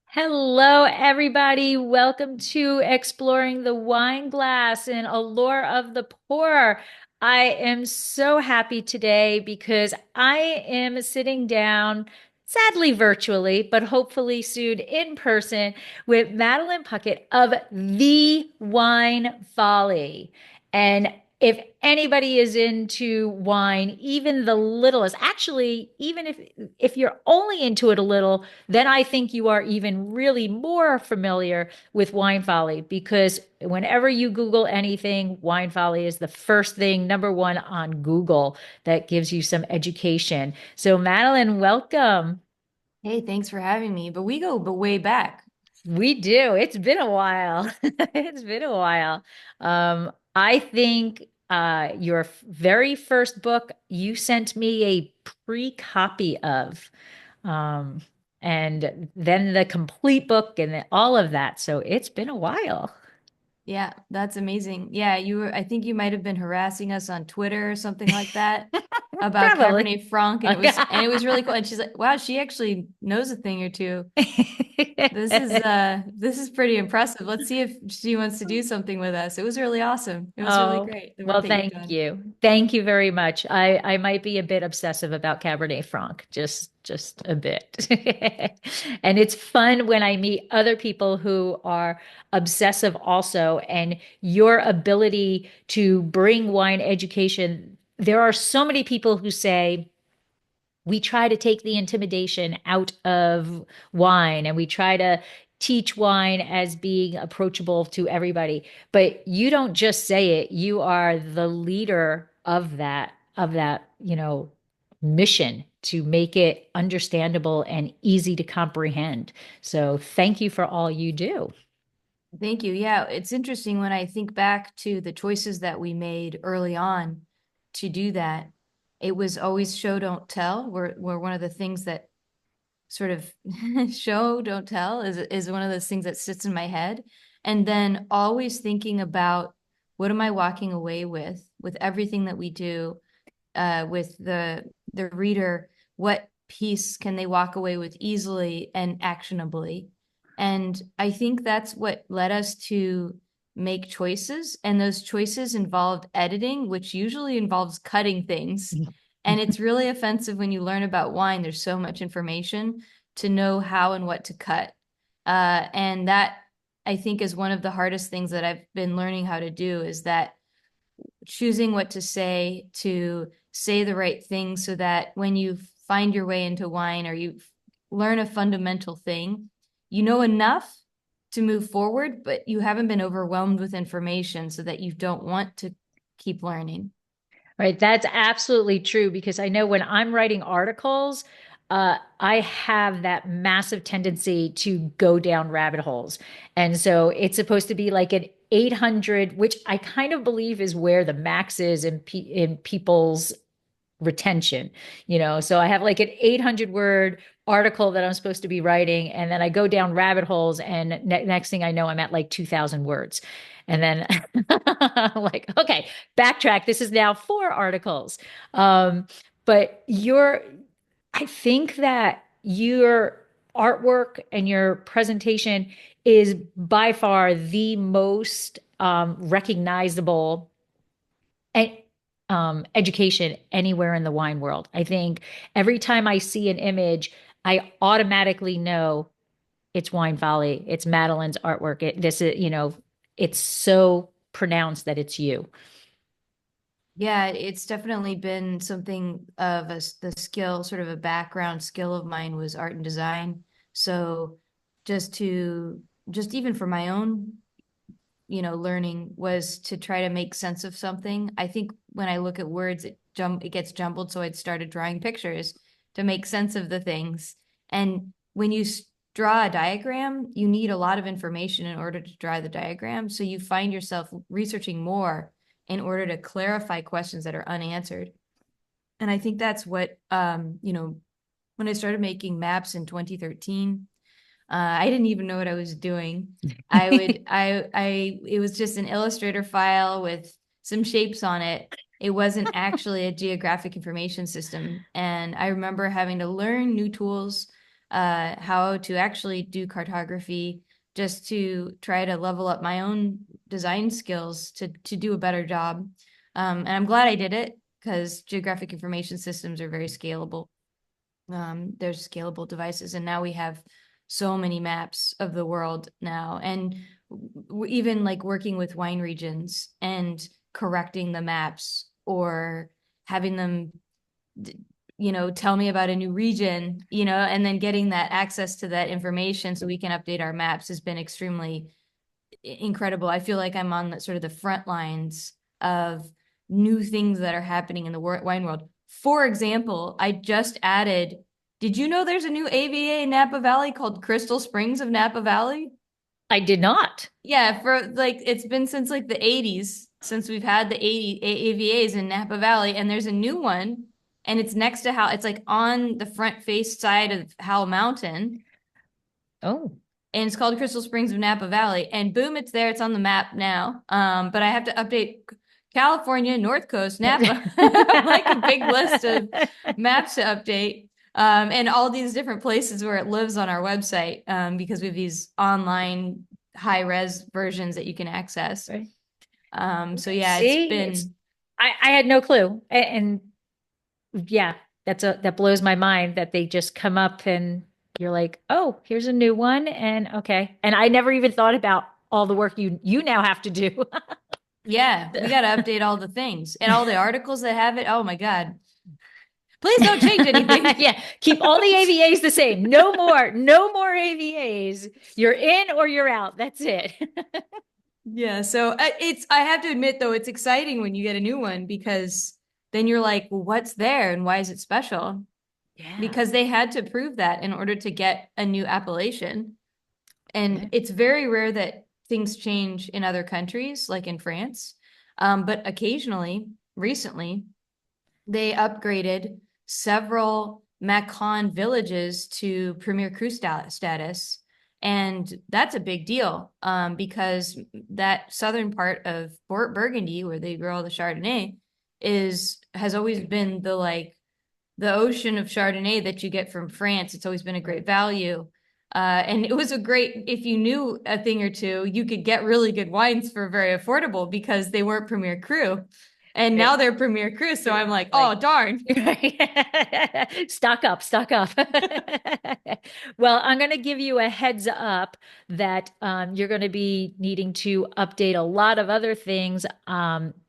Hello, everybody. Welcome to Exploring the Wine Glass and Allure of the Pour. I am so happy today because I am sitting down, sadly virtually, but hopefully soon in person, with Madeline Puckette of the Wine Folly. And if anybody is into wine, even the littlest, actually, even if you're only into it a little, then I think you are even really more familiar with Wine Folly because whenever you Google anything, Wine Folly is the first thing, number one on Google that gives you some education. So, Madeline, welcome. Hey, thanks for having me. But we go way back. We do. It's been a while. It's been a while. I think your very first book you sent me a pre-copy of. Um, and then the complete book and all of that. So it's been a while. Yeah, that's amazing. Yeah, I think you might have been harassing us on Twitter or something like that about Probably. Cabernet Franc, and it was really cool. And she's like, wow, she actually knows a thing or two. This is pretty impressive. Let's see if she wants to do something with us. It was really awesome. It was really Oh, great, the work well, that you've thank done. you. Thank you very much. I might be a bit obsessive about Cabernet Franc, just a bit. And it's fun when I meet other people who are obsessive also, and your ability to bring wine education. There are so many people who say, we try to take the intimidation out of wine and we try to teach wine as being approachable to everybody. But you don't just say it, you are the leader of that mission to make it understandable and easy to comprehend. So thank you for all you do. Thank you. Yeah, it's interesting when I think back to the choices that we made early on to do that. It was always show, don't tell. We're one of the things that sort of show, don't tell is one of those things that sits in my head. And then always thinking about what am I walking away with everything that we do, with the reader, what piece can they walk away with easily and actionably? And I think that's what led us to make choices. And those choices involved editing, which usually involves cutting things. And it's really offensive when you learn about wine. There's so much information to know how and what to cut. And that I think is one of the hardest things that I've been learning how to do is that choosing what to say the right thing so that when you find your way into wine or you learn a fundamental thing, you know enough to move forward, but you haven't been overwhelmed with information so that you don't want to keep learning. Right, that's absolutely true because I know when I'm writing articles, I have that massive tendency to go down rabbit holes. And so it's supposed to be like an 800, which I kind of believe is where the max is in people's retention, So I have like an 800 word article that I'm supposed to be writing, and then I go down rabbit holes, and next thing I know, I'm at like 2,000 words. And then I'm like, okay, backtrack. This is now 4 articles. Um, but I think that your artwork and your presentation is by far the most recognizable and education anywhere in the wine world. I think every time I see an image, I automatically know it's Wine Folly, it's Madeline's artwork. This is, it's so pronounced that it's you. Yeah, it's definitely been something of the skill, sort of a background skill of mine was art and design. So just to, just even for my own learning was to try to make sense of something. I think when I look at words, it gets jumbled. So I started drawing pictures to make sense of the things. And when you draw a diagram, you need a lot of information in order to draw the diagram. So you find yourself researching more in order to clarify questions that are unanswered. And I think that's what, when I started making maps in 2013, I didn't even know what I was doing. It was just an Illustrator file with some shapes on it. It wasn't actually a geographic information system. And I remember having to learn new tools how to actually do cartography, just to try to level up my own design skills to do a better job. And I'm glad I did it because geographic information systems are very scalable. There's scalable devices, and now we have so many maps of the world now, and even like working with wine regions and correcting the maps or having them tell me about a new region, and then getting that access to that information so we can update our maps has been extremely incredible. I feel like I'm on the sort of the front lines of new things that are happening in the wine world. For example, I just added, did you know there's a new AVA in Napa Valley called Crystal Springs of Napa Valley? I did not. Yeah, for like it's been since like the 80s since we've had the 80 AVAs in Napa Valley, and there's a new one, and it's next to Howell. It's like on the front face side of Howell Mountain, Oh. and it's called Crystal Springs of Napa Valley. And boom, it's there. It's on the map now. But I have to update California, North Coast, Napa. Like a big list of maps to update. And all these different places where it lives on our website, because we have these online high res versions that you can access. Right. So yeah, it's See, been I had no clue. And yeah, that blows my mind that they just come up and you're like, oh, here's a new one. And okay. And I never even thought about all the work you now have to do. yeah, we got to update all the things and all the articles that have it. Oh my God. Please don't change anything. Yeah, keep all the AVAs the same. No more AVAs. You're in or you're out. That's it. Yeah, so I have to admit though, it's exciting when you get a new one because then you're like, well, what's there and why is it special? Yeah. Because they had to prove that in order to get a new appellation. Yeah. And it's very rare that things change in other countries, like in France. But occasionally, recently, they upgraded several Macon villages to premier cru status. And that's a big deal, because that southern part of Burgundy, where they grow all the Chardonnay, has always been the ocean of Chardonnay that you get from France. It's always been a great value. And it was a great, if you knew a thing or two, you could get really good wines for very affordable because they weren't Premier Cru. And now Right. they're Premier Cru. So I'm like, Like, oh, darn. stock up, stock up. Well, I'm going to give you a heads up that you're going to be needing to update a lot of other things.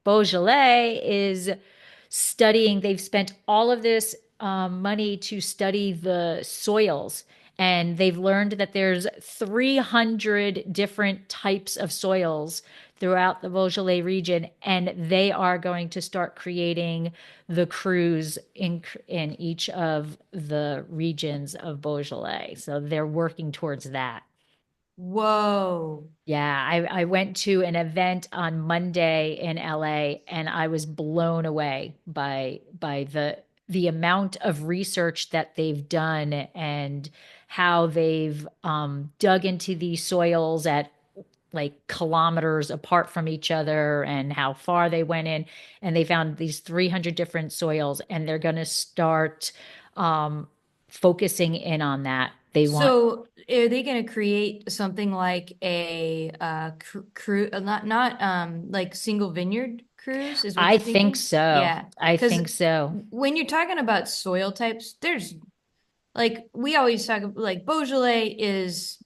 Beaujolais is studying, they've spent all of this money to study the soils. And they've learned that there's 300 different types of soils throughout the Beaujolais region, and they are going to start creating the crus in each of the regions of Beaujolais. So they're working towards that. Whoa. Yeah, I went to an event on Monday in LA and I was blown away by the amount of research that they've done and how they've dug into these soils at like kilometers apart from each other and how far they went in. And they found these 300 different soils and they're going to start um, focusing in on that. They want, So are they going to create something like a cru not like single vineyard cruise is what I you're think thinking? so. Yeah. I Because think so. when you're talking about soil types, there's like we always talk like Beaujolais is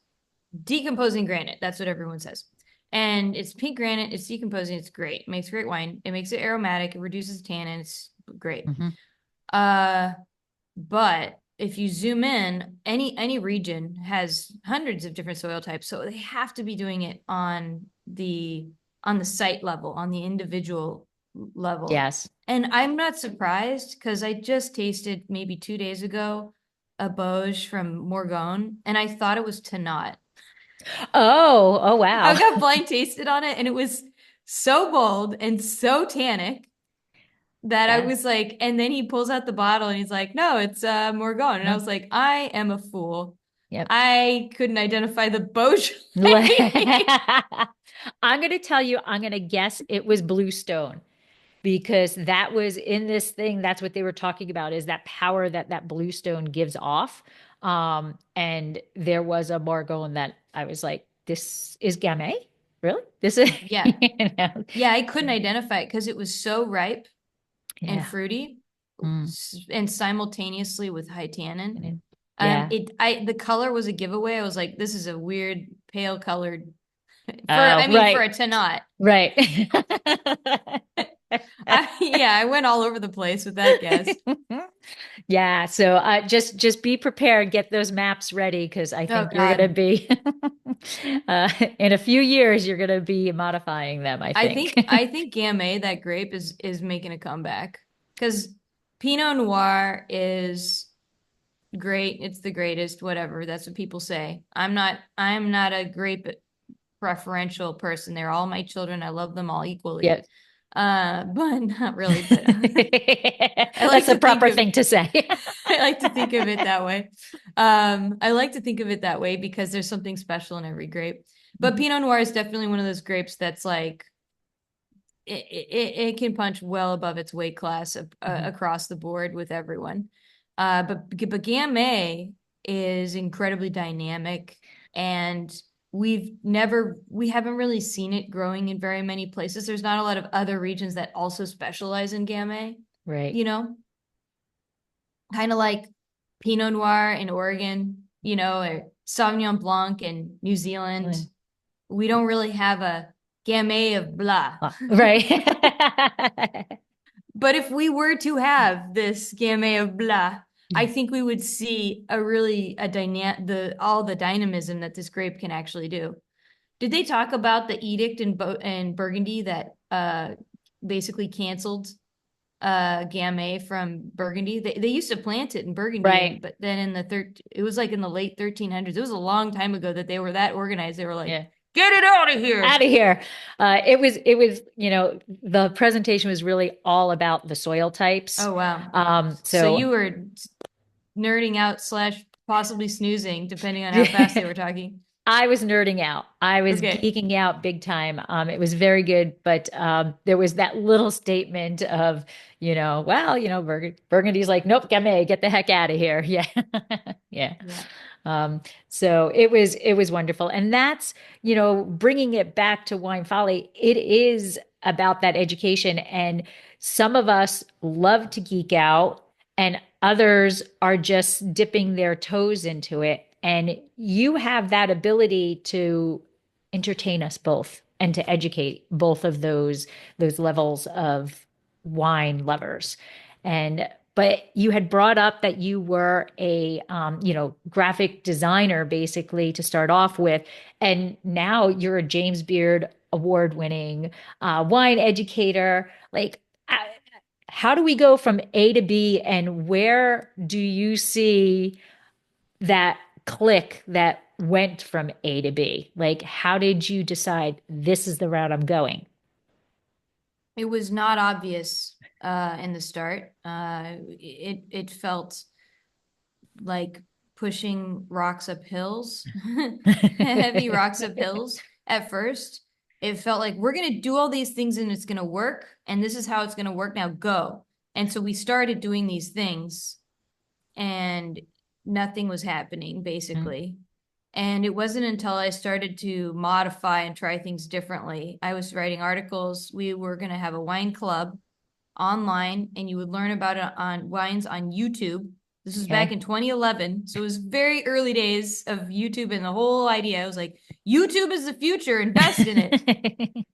decomposing granite. That's what everyone says. And it's pink granite, it's decomposing, it's great. It makes great wine. It makes it aromatic, it reduces tannin, it's great. Mhm. Uh but if you zoom in, any region has hundreds of different soil types, so they have to be doing it on the site level, on the individual level. Yes. And I'm not surprised because I just tasted maybe 2 days ago a Bauge from Morgon, and I thought it was Tanat. Oh I wow. got blind tasted on it, and it was so bold and so tannic that I Yeah. was like, and then he pulls out the bottle and he's like, no, it's Morgon. And I Mhm. was like, I am a fool. Yep. I couldn't identify the Beaujolais. I'm going to tell you, I'm going to guess it was Bluestone because that was in this thing. That's what they were talking about is that power that Bluestone gives off. And there was a Margone that I was like, this is Gamay? Really? This is, Yeah. you know? Yeah, I couldn't identify it because it was so ripe and Yeah. fruity Mm. and simultaneously with high tannin. Yeah. The color was a giveaway. I was like, this is a weird pale colored Oh, for right. a Tanat. Right. Yeah, I went all over the place with that guess. Yeah, so just be prepared, get those maps ready because I Oh think you're going to God. be in a few years you're going to be modifying them, I think. I think Gamay, that grape, is making a comeback. Because Pinot Noir is great. It's the greatest, whatever. That's what people say. I'm not a grape preferential person. They're all my children. I love them all equally. Yes. But not really, but I That's like the to think proper of thing to say. I like to think of it that way. I like to think of it that way because there's something special in every grape. But Mhm. Pinot Noir is definitely one of those grapes that's like it can punch well above its weight class Mhm. across the board with everyone. But Gamay is incredibly dynamic, and we haven't really seen it growing in very many places. There's not a lot of other regions that also specialize in Gamay, Right. you know, kind of like Pinot Noir in Oregon, or Sauvignon Blanc in New Zealand. We don't really have a Gamay of blah. Right. But if we were to have this Gamay of blah, I think we would see a all the dynamism that this grape can actually do. Did they talk about the edict in Burgundy that basically canceled Gamay from Burgundy? They used to plant it in Burgundy, Right. but then it was like in the late 1300s. It was a long time ago that they were that organized. They were like, Yeah. get it out of here. Out of here. It was, the presentation was really all about the soil types. Oh wow. So So you were nerding out slash possibly snoozing, depending on how fast they were talking. I was nerding out. I was Okay. geeking out big time. It was very good, but there was that little statement of, well, Burgundy's like, nope, Gamay, get the heck out of here. Yeah, yeah. Yeah. So it was wonderful, and that's bringing it back to Wine Folly. It is about that education, and some of us love to geek out, and others are just dipping their toes into it. And you have that ability to entertain us both and to educate both of those levels of wine lovers. And but you had brought up that you were a graphic designer basically to start off with, and now you're a James Beard award-winning wine educator. Like, uh, how do we go from A to B, and where do you see that click that went from A to B? Like, how did you decide this is the route I'm going? It was not obvious in the start. It felt like pushing rocks up hills, heavy rocks up hills at first. It felt like we're going to do all these things and it's going to work. And this is how it's going to work. Now go. And so we started doing these things and nothing was happening basically. And it wasn't until I started to modify and try things differently. I was writing articles. We were going to have a wine club online, and you would learn about it on wines on YouTube. This was back Okay. in 2011. So it was very early days of YouTube and the whole idea. I was like, YouTube is the future, invest in it.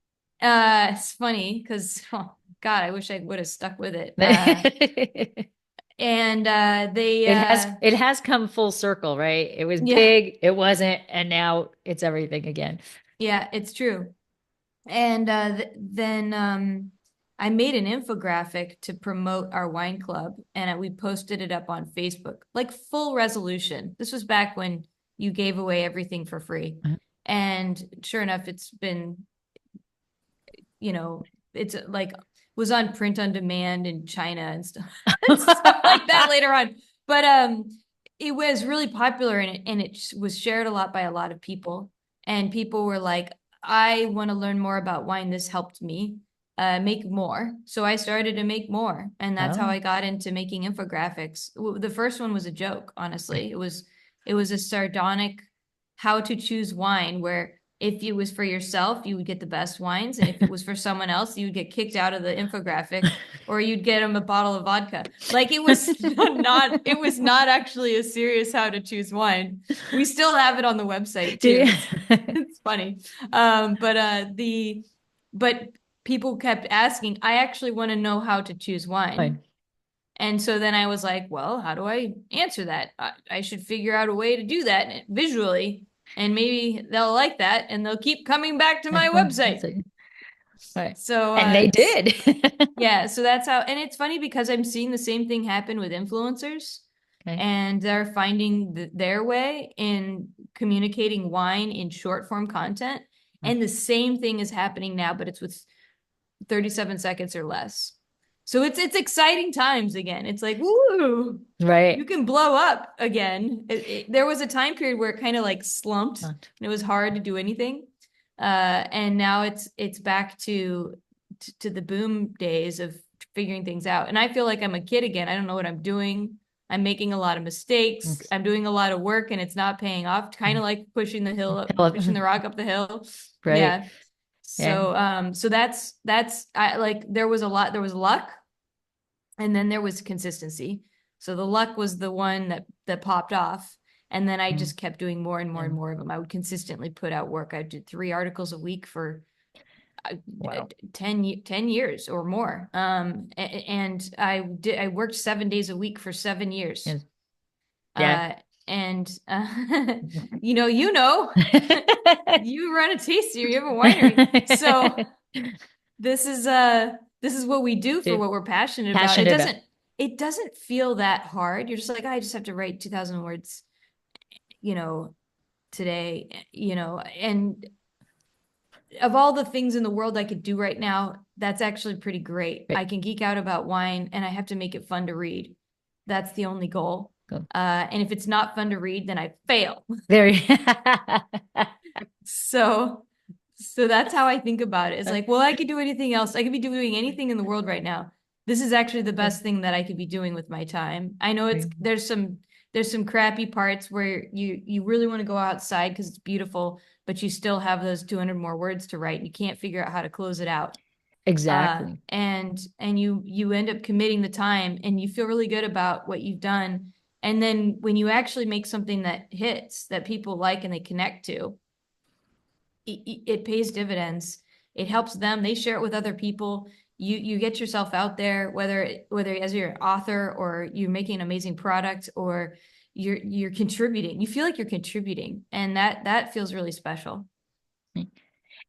It's funny because, oh, God, I wish I would have stuck with it. And they, It has come full circle, right? It was yeah, big, it wasn't, and now it's everything again. yeah, it's true. And then I made an infographic to promote our wine club, and we posted it up on Facebook, like full resolution. This was back when you gave away everything for free. And sure enough, it's been, it's like was on print on demand in China and stuff, stuff like that later on. But it was really popular, and it was shared a lot by a lot of people. And people were like, I want to learn more about wine. This helped me make more. So I started to make more. And that's how Oh, I got into making infographics. The first one was a joke, honestly. It was It was a sardonic how to choose wine, where if it was for yourself, you would get the best wines, and if it was for someone else, you would get kicked out of the infographic, or you'd get them a bottle of vodka. Like it was not actually a serious how to choose wine. We still have it on the website too. It's funny. But people kept asking, I actually want to know how to choose wine. Fine. And so then I was like, well, how do I answer that? I should figure out a way to do that visually, and maybe they'll like that and they'll keep coming back to my website. Right. So, And they did. yeah, so that's how, and it's funny because I'm seeing the same thing happen with influencers, Okay. and they're finding their way in communicating wine in short form content. And the same thing is happening now, but it's with 37 seconds or less. So it's exciting times again. It's like, woo, you Right. can blow up again. There was a time period where it kind of like slumped and it was hard to do anything. And now it's back to the boom days of figuring things out. And I feel like I'm a kid again. I don't know what I'm doing. I'm making a lot of mistakes. I'm doing a lot of work and it's not paying off. Kind of like pushing the hill up, pushing the rock up the hill. Right. Yeah. Yeah. So that's I like there was luck, and then there was consistency. So the luck was the one that popped off. And then I just kept doing more and more and more of them. I would consistently put out work. I did 3 articles a week for Wow. 10 years or more. And I worked 7 days a week for 7 years. Yes. Yeah. Uh, and you know, you run a tasting, you have a winery. So this is what we do for what we're passionate about. Passionate about. It doesn't feel that hard. You're just like, I just have to write 2,000 words, you know, today, and of all the things in the world I could do right now, that's actually pretty great. Right. I can geek out about wine and I have to make it fun to read. That's the only goal. Cool. And if it's not fun to read, then I fail. There. So that's how I think about it. It's like, well, I could do anything else. I could be doing anything in the world right now. This is actually the best thing that I could be doing with my time. I know there's some crappy parts where you really want to go outside because it's beautiful, but you still have those 200 more words to write and you can't figure out how to close it out. Exactly. And you end up committing the time and you feel really good about what you've done. And then when you actually make something that hits, that people like and they connect to, it pays dividends. It helps them. They share it with other people. You get yourself out there, whether as you're an author or you're making an amazing product or you're contributing. You feel like you're contributing, and that feels really special.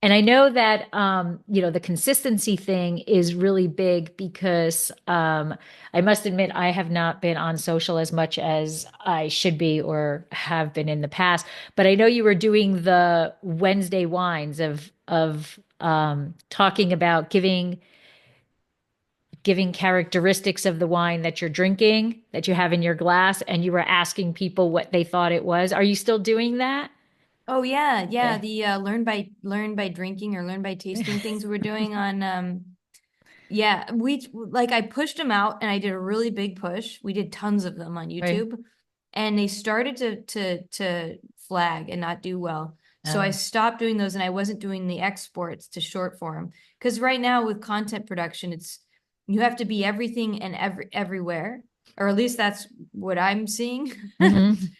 And I know that the consistency thing is really big because I must admit I have not been on social as much as I should be or have been in the past. But I know you were doing the Wednesday wines of talking about giving characteristics of the wine that you're drinking, that you have in your glass, and you were asking people what they thought it was. Are you still doing that? Oh yeah, yeah. Yeah. The learn by drinking or learn by tasting things we're doing on yeah, we like I pushed them out and I did a really big push. We did tons of them on Right. YouTube and they started to flag and not do well. So I Um, stopped doing those and I wasn't doing the exports to short form because right now with content production it's you have to be everything and everywhere, or at least that's what I'm seeing. mhm.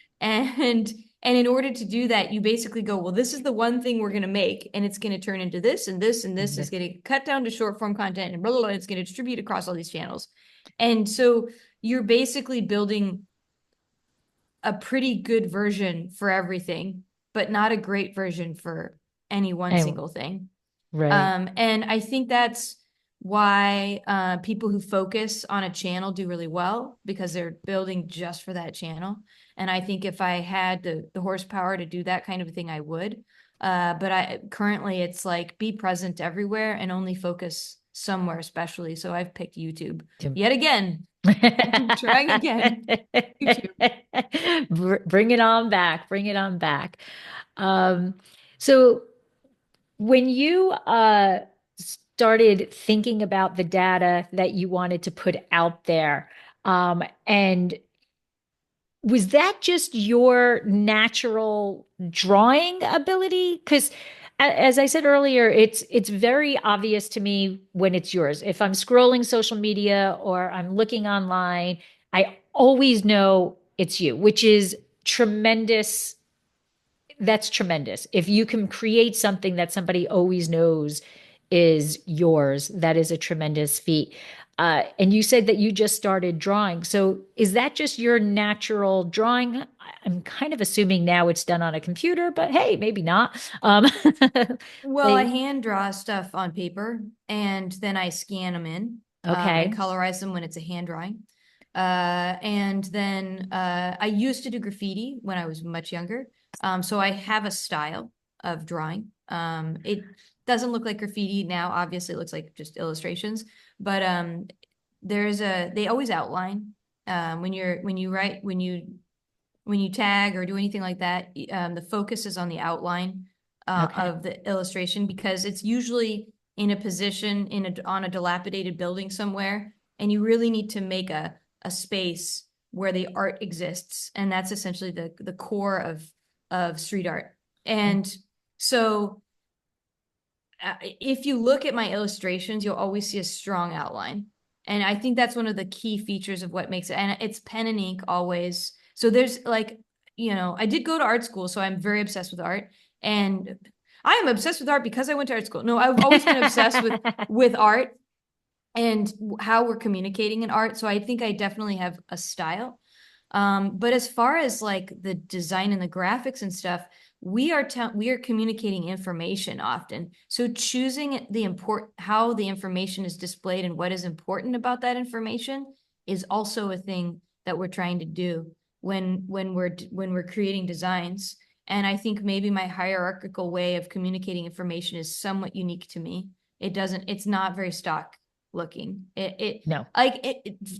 And in order to do that, you basically go, well, this is the one thing we're going to make, and it's going to turn into this and this and this. It's going to cut down to short form content and blah, blah, blah. It's going to distribute across all these channels. And so you're basically building a pretty good version for everything, but not a great version for any one Anyway, single thing. right. And I think that's why people who focus on a channel do really well because they're building just for that channel. And I think if I had the horsepower to do that kind of a thing, I would. But I currently it's like be present everywhere and only focus somewhere, especially. So I've picked YouTube yet again. Trying again. YouTube. Bring it on back. Bring it on back. Um, so when you started thinking about the data that you wanted to put out there, and Was that just your natural drawing ability? Because as I said earlier, it's very obvious to me when it's yours. If I'm scrolling social media or I'm looking online, I always know it's you, which is tremendous. That's tremendous. If you can create something that somebody always knows is yours, that is a tremendous feat. And you said that you just started drawing. So is that just your natural drawing? I'm kind of assuming now it's done on a computer, but hey, maybe not. Well, I They, hand draw stuff on paper and then I scan them in and okay, colorize them when it's a hand drawing. And then I used to do graffiti when I was much younger. So I have a style of drawing. It doesn't look like graffiti now. Obviously, it looks like just illustrations, but they always outline when you write when you tag or do anything like that. The focus is on the outline okay. of the illustration because it's usually in a position on a dilapidated building somewhere, and you really need to make a space where the art exists, and that's essentially the core of street art. And so if you look at my illustrations, you'll always see a strong outline. And I think that's one of the key features of what makes it. And it's pen and ink always. So there's like, I did go to art school, so I'm very obsessed with art. And I am obsessed with art because I went to art school. No, I've always been obsessed with art and how we're communicating in art. So I think I definitely have a style. But as far as like the design and the graphics and stuff, we are communicating information often. So choosing how the information is displayed and what is important about that information is also a thing that we're trying to do when we're creating designs. And I think maybe my hierarchical way of communicating information is somewhat unique to me. It's not very stock looking. It No. like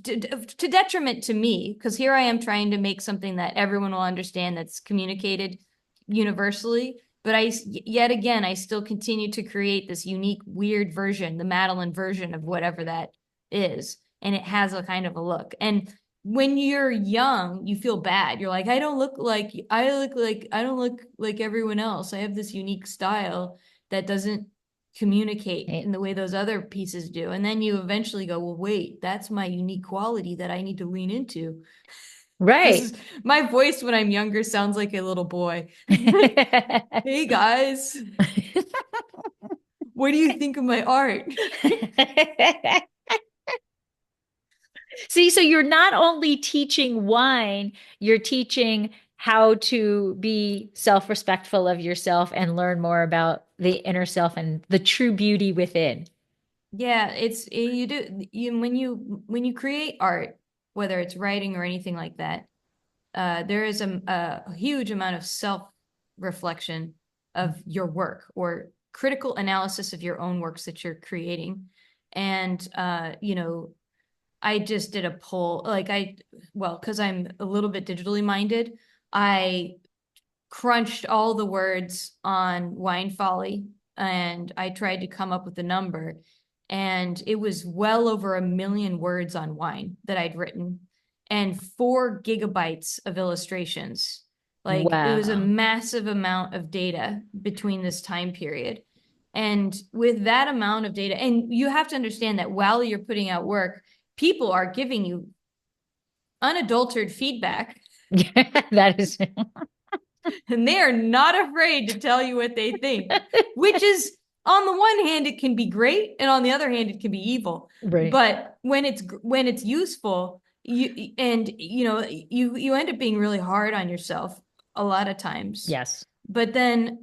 to detriment to me, because here I am trying to make something that everyone will understand, that's communicated universally. But yet again, I still continue to create this unique, weird version, the Madeline version of whatever that is. And it has a kind of a look. And when you're young, you feel bad. You're like, I don't look like everyone else. I have this unique style that doesn't communicate Eh, in the way those other pieces do. And then you eventually go, well, wait, that's my unique quality that I need to lean into. This Right. is my voice when I'm younger sounds like a little boy. Hey guys, what do you think of my art? See, so you're not only teaching wine, you're teaching how to be self-respectful of yourself and learn more about the inner self and the true beauty within. Yeah, you do when you create art, whether it's writing or anything like that, there is a huge amount of self-reflection of your work or critical analysis of your own works that you're creating. And I just did a poll, because I'm a little bit digitally minded, I crunched all the words on Wine Folly and I tried to come up with a number. And it was well over 1 million words on wine that I'd written and 4 gigabytes of illustrations. Like it was a Wow. massive amount of data between this time period. And with that amount of data, and you have to understand that while you're putting out work, people are giving you unadulterated feedback Yeah, that is and they are not afraid to tell you what they think, which is, on the one hand it can be great and on the other hand it can be evil. right. But when it's useful, you end up being really hard on yourself a lot of times. Yes. But then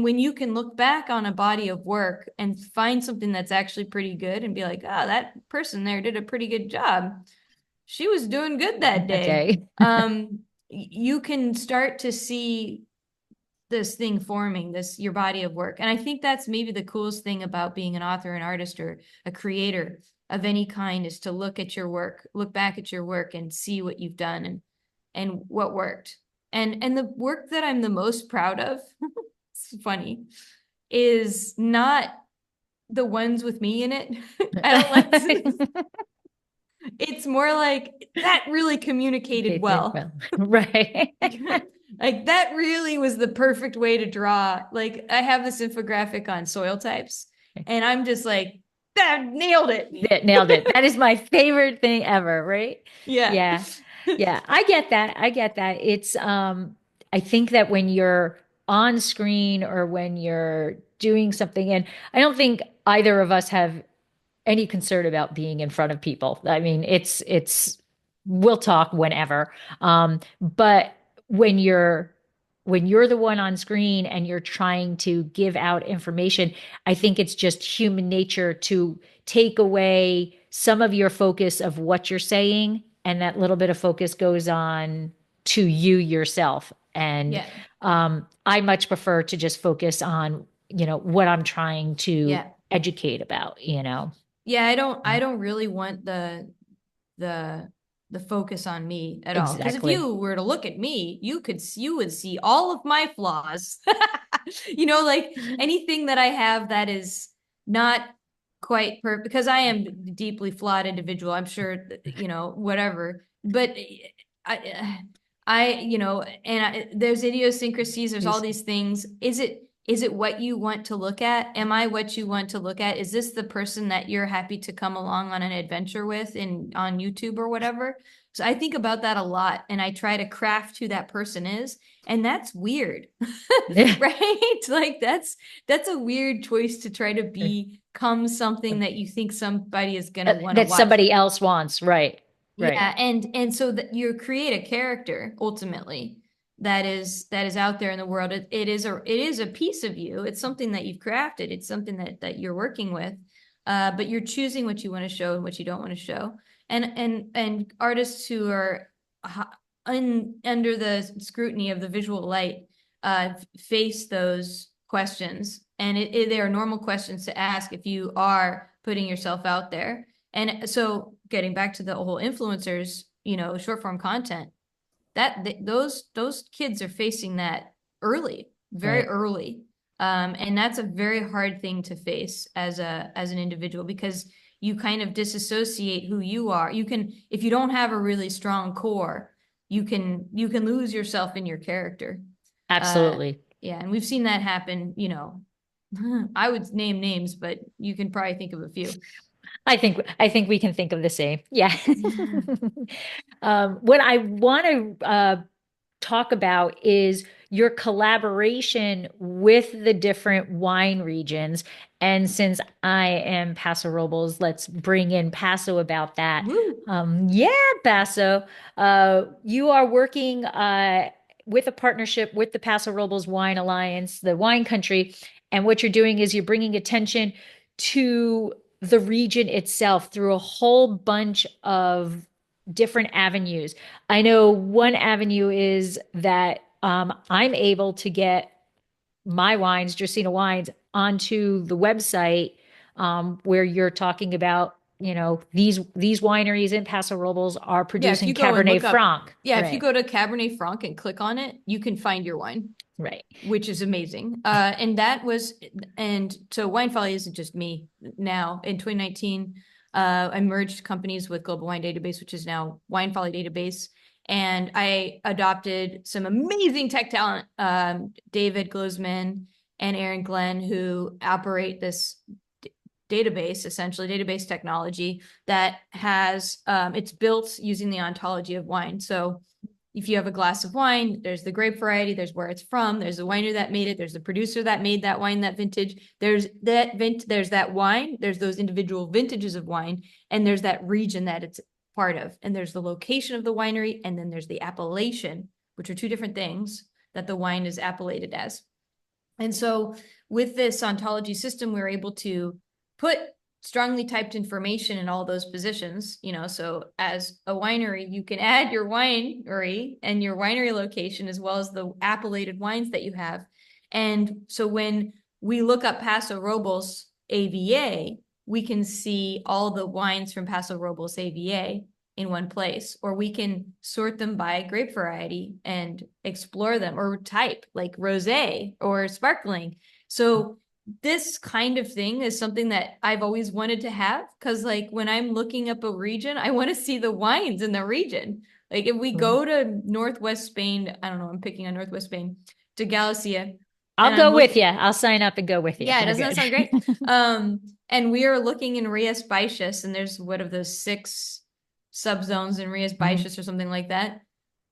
when you can look back on a body of work and find something that's actually pretty good and be like, oh, that person there did a pretty good job, she was doing good that That day. day. You can start to see this thing forming, your body of work. And I think that's maybe the coolest thing about being an author, an artist, or a creator of any kind, is to look back at your work and see what you've done and what worked. And the work that I'm the most proud of, it's funny, is not the ones with me in it. I don't like It's more like that really communicated They did well. well. Right. Like that really was the perfect way to draw. Like I have this infographic on soil types, and I'm just like, that nailed it. Nailed it. That is my favorite thing ever, right? Yeah. Yeah. Yeah. I get that. I get that. It's I think that when you're on screen or when you're doing something, and I don't think either of us have any concern about being in front of people. I mean, it's we'll talk whenever. But when you're the one on screen and you're trying to give out information, I think it's just human nature to take away some of your focus of what you're saying, and that little bit of focus goes on to you yourself. And Yeah. I much prefer to just focus on, what I'm trying to Yeah. educate about. Yeah, I don't really want the the focus on me at all. Because if Exactly. you were to look at me, you would see all of my flaws. Like anything that I have that is not quite perfect, because I am a deeply flawed individual. I'm sure, whatever. But there's idiosyncrasies, there's all Yes. these things. Is it what you want to look at? Am I what you want to look at? Is this the person that you're happy to come along on an adventure with on YouTube or whatever? So I think about that a lot, and I try to craft who that person is, and that's weird. Right? Like that's a weird choice to try to become something that you think somebody is going to want to That watch. somebody else wants. Right. Right. Yeah, and so that you create a character ultimately that is out there in the world. It is a piece of you. It's something that you've crafted. It's something that you're working with. But you're choosing what you want to show and what you don't want to show. And artists who are under the scrutiny of the visual light face those questions, and they are normal questions to ask if you are putting yourself out there. And so getting back to the whole influencers, short form content, those kids are facing that early, very Right. early. And that's a very hard thing to face as an individual, because you kind of disassociate who you are. If you don't have a really strong core, you can lose yourself in your character. Uh, Absolutely. yeah, and we've seen that happen, I would name names, but you can probably think of a few. I think we can think of the same. Yeah. What I want to talk about is your collaboration with the different wine regions. And since I am Paso Robles, let's bring in Paso about that. Woo! Yeah, Paso, you are working with a partnership with the Paso Robles Wine Alliance, the wine country. And what you're doing is you're bringing attention to the region itself through a whole bunch of different avenues. I know one avenue is that I'm able to get my wines, Dracaena wines, onto the website where you're talking about, these wineries in Paso Robles are Yeah, if producing you go and Cabernet look up, Franc. yeah, if you Right, go to Cabernet Franc and click on it, you can find your wine, right. which is amazing. And so Wine Folly isn't just me now. In 2019, I merged companies with Global Wine Database, which is now Wine Folly Database. And I adopted some amazing tech talent, David Glozman and Aaron Glenn, who operate this database, essentially database technology that it's built using the ontology of wine. So if you have a glass of wine, there's the grape variety, there's where it's from, there's the winery that made it, there's the producer that made that wine, that vintage, there's that wine, there's those individual vintages of wine, and there's that region that it's part of, and there's the location of the winery, and then there's the appellation, which are two different things that the wine is appellated as. And so with this ontology system, we were able to put strongly typed information in all those positions, so as a winery, you can add your winery and your winery location, as well as the appellated wines that you have. And so when we look up Paso Robles AVA, we can see all the wines from Paso Robles AVA in one place, or we can sort them by grape variety and explore them, or type like rosé or sparkling. So this kind of thing is something that I've always wanted to have because, like, when I'm looking up a region, I want to see the wines in the region. Like, if we Right. go to Northwest Spain, I don't know, I'm picking on Northwest Spain to Galicia, I'll and I'm go with you. looking, I'll sign up and go with you. yeah, We're doesn't that good. sound great? And we are looking in Rias Baixas, and there's what of those six subzones in Rias Mhm. Baixas or something like that.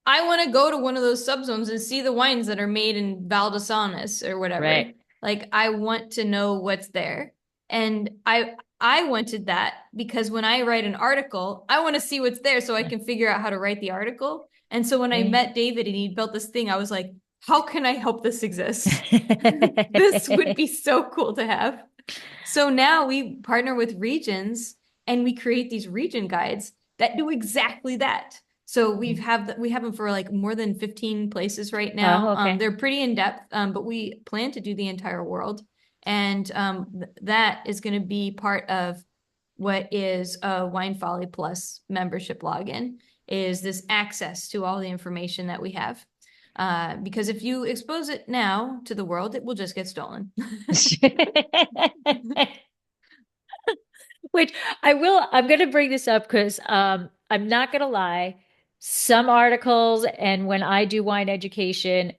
I want to go to one of those subzones and see the wines that are made in Valdesanas or Right. whatever. Like I want to know what's there. And I wanted that because when I write an article, I want to see what's there so I can figure out how to write the article. And so when I Right. met David and he built this thing, I was like, how can I help this exist? This would be so cool to have. So now we partner with regions and we create these region guides that do exactly that. So we have them for like more than 15 places right Oh, now. okay. They're pretty in depth, but we plan to do the entire world, and that is going to be part of what is a Wine Folly Plus membership login. Is this access to all the information that we have? Because if you expose it now to the world, it will just get stolen. Which I'm going to bring this up because I'm not going to lie. Some articles and when I do wine education,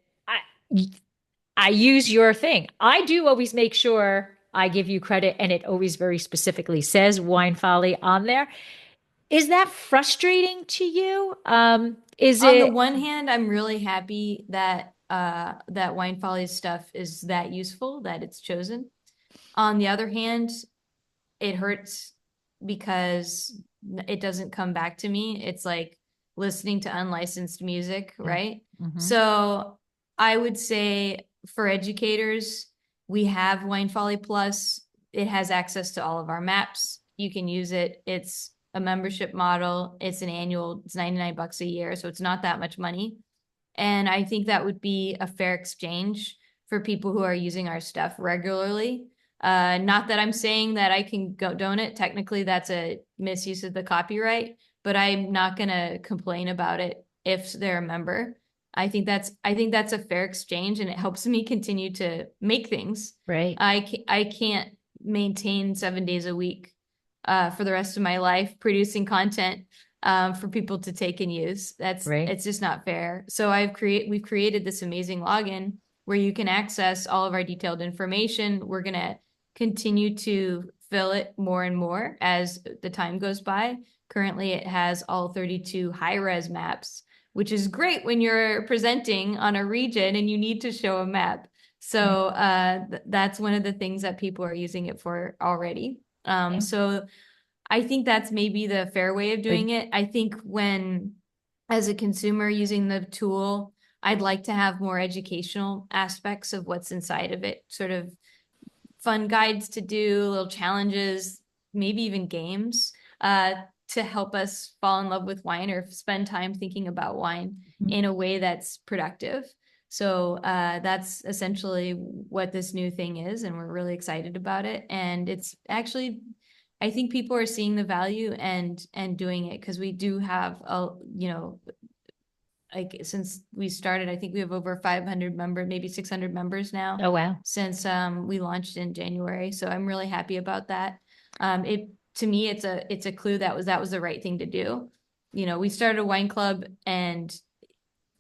I use your thing. I do always make sure I give you credit and it always very specifically says Wine Folly on there. Is that frustrating to you? Is On the it one hand, I'm really happy that that Wine Follies stuff is that useful, that it's chosen. On the other hand, it hurts because it doesn't come back to me. It's like listening to unlicensed music, right? Mhm. So I would say for educators, we have Wine Folly Plus. It has access to all of our maps. You can use it. It's a membership model. It's an annual, it's 99 bucks a year, so it's not that much money. And I think that would be a fair exchange for people who are using our stuff regularly. Not that I'm saying that I can go donate. Technically, that's a misuse of the copyright, but I'm not going to complain about it if they're a member. I think that's a fair exchange, and it helps me continue to make things. Right, I can't maintain 7 days a week for the rest of my life producing content for people to take and use. That's right, it's just not fair. So we've created this amazing login where you can access all of our detailed information. We're gonna continue to fill it more and more as the time goes by. Currently, it has all 32 high-res maps, which is great when you're presenting on a region and you need to show a map. right, So that's one of the things that people are using it for already. okay. So I think that's maybe the fair way of But doing it. I think when, as a consumer using the tool, I'd like to have more educational aspects of what's inside of it, sort of fun guides to do, little challenges, maybe even games to help us fall in love with wine or spend time thinking about wine in a way that's productive. So that's essentially what this new thing is, and we're really excited about it. And it's actually, I think people are seeing the value and doing it because we do have a, you know, like since we started, I think we have over 500 members, maybe 600 members now oh wow. since we launched in January. So I'm really happy about that. It to me, it's a clue that was the right thing to do. You know, we started a wine club and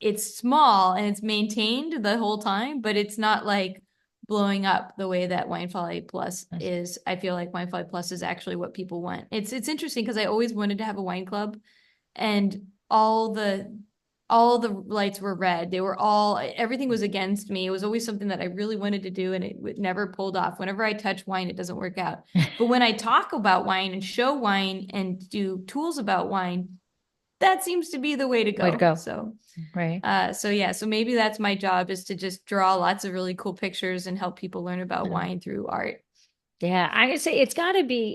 it's small and it's maintained the whole time, but it's not like blowing up the way that Wine Folly Plus is. I feel like Wine Folly Plus is actually what people want. It's interesting because I always wanted to have a wine club and all the lights were red. They were all everything was against me. It was always something that I really wanted to do and it never pulled off. Whenever I touch wine, it doesn't work out. But when I talk about wine and show wine and do tools about wine, that seems to be the way to Way to go. go. So Right. so maybe that's my job is to just draw lots of really cool pictures and help people learn about Um, wine through art. yeah, I would say it's got to be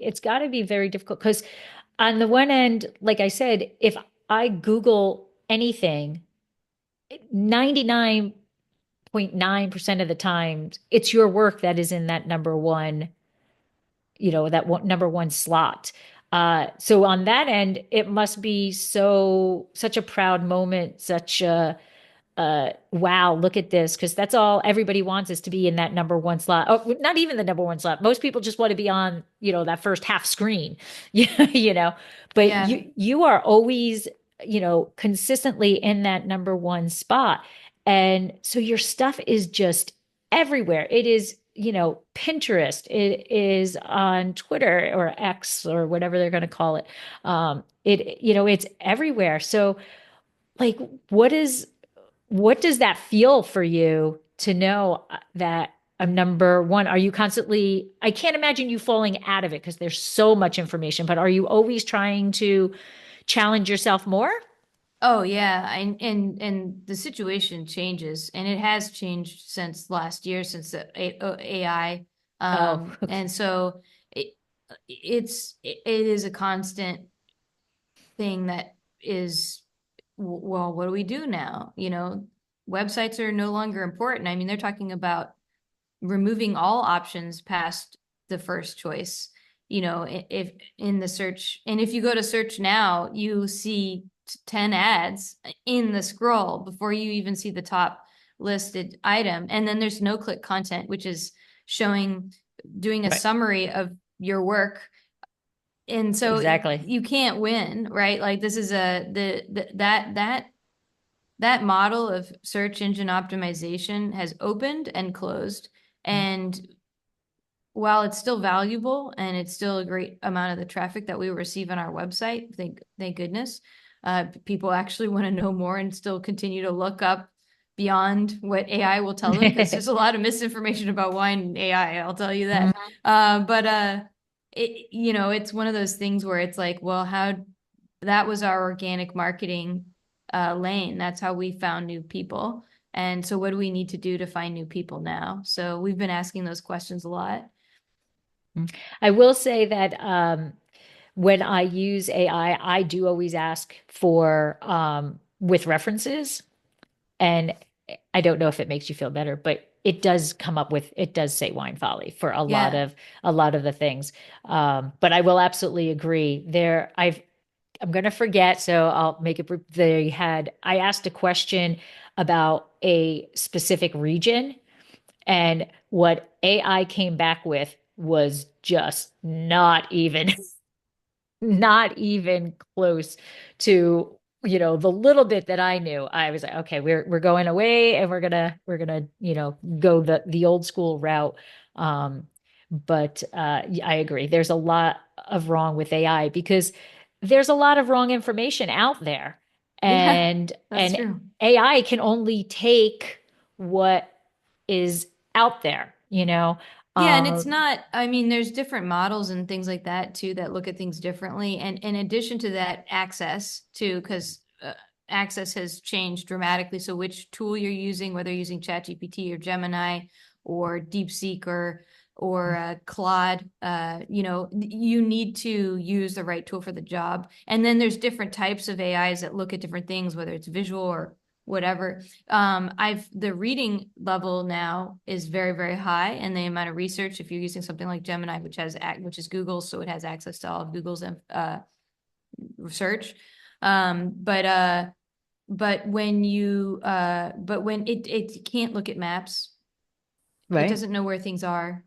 very difficult because on the one end, like I said, if I Google anything, 99.9% of the time, it's your work that is in that number one, that number one slot. So on that end, it must be such a proud moment, such a wow, look at this, because that's all everybody wants is to be in that number one slot. Oh, not even the number one slot. Most people just want to be on, that first half screen. But Yeah. you are always, consistently in that number one spot. And so your stuff is just everywhere. It is, Pinterest, it is on Twitter or X or whatever they're going to call it. It's everywhere. So like, what is what does that feel for you to know that I'm number one? Are you constantly, I can't imagine you falling out of it because there's so much information, but are you always trying to challenge yourself more? Oh yeah, and the situation changes, and it has changed since last year, since the AI, Oh, okay. and so it it is a constant thing that is, well, what do we do now? Websites are no longer important. I mean, they're talking about removing all options past the first choice. If in the search, and if you go to search now, you see 10 ads in the scroll before you even see the top listed item. And then there's no click content, which is doing a Right. summary of your work. And so Exactly. you can't win, right? Like this is that model of search engine optimization has opened and closed. And while it's still valuable and it's still a great amount of the traffic that we receive on our website, thank goodness, people actually want to know more and still continue to look up beyond what AI will tell them, because there's a lot of misinformation about wine and AI, I'll tell you that. Mhm. But it's one of those things where it's like, well, how that was our organic marketing lane. That's how we found new people. And so what do we need to do to find new people now? So we've been asking those questions a lot. I will say that when I use AI, I do always ask for with references. And I don't know if it makes you feel better, but it does say Wine Folly for Yeah. a lot of the things. But I will absolutely agree. I'm going to forget, so I'll make it. I asked a question about a specific region, and what AI came back with was just not even not even close to, the little bit that I knew. I was like, okay, we're going away and we're gonna, go the old school route. But I agree. There's a lot of wrong with AI because there's a lot of wrong information out there. Yeah, And that's and true. AI can only take what is out there. Yeah, and it's Um, not, I mean, there's different models and things like that too that look at things differently. And in addition to that, access too, because access has changed dramatically. So which tool you're using, whether you're using ChatGPT or Gemini or DeepSeek or Claude, you need to use the right tool for the job. And then there's different types of AIs that look at different things, whether it's visual or whatever. The reading level now is very, very high, and the amount of research, if you're using something like Gemini, which is Google, so it has access to all of Google's research. But when it can't look at maps, it right. doesn't know where things are.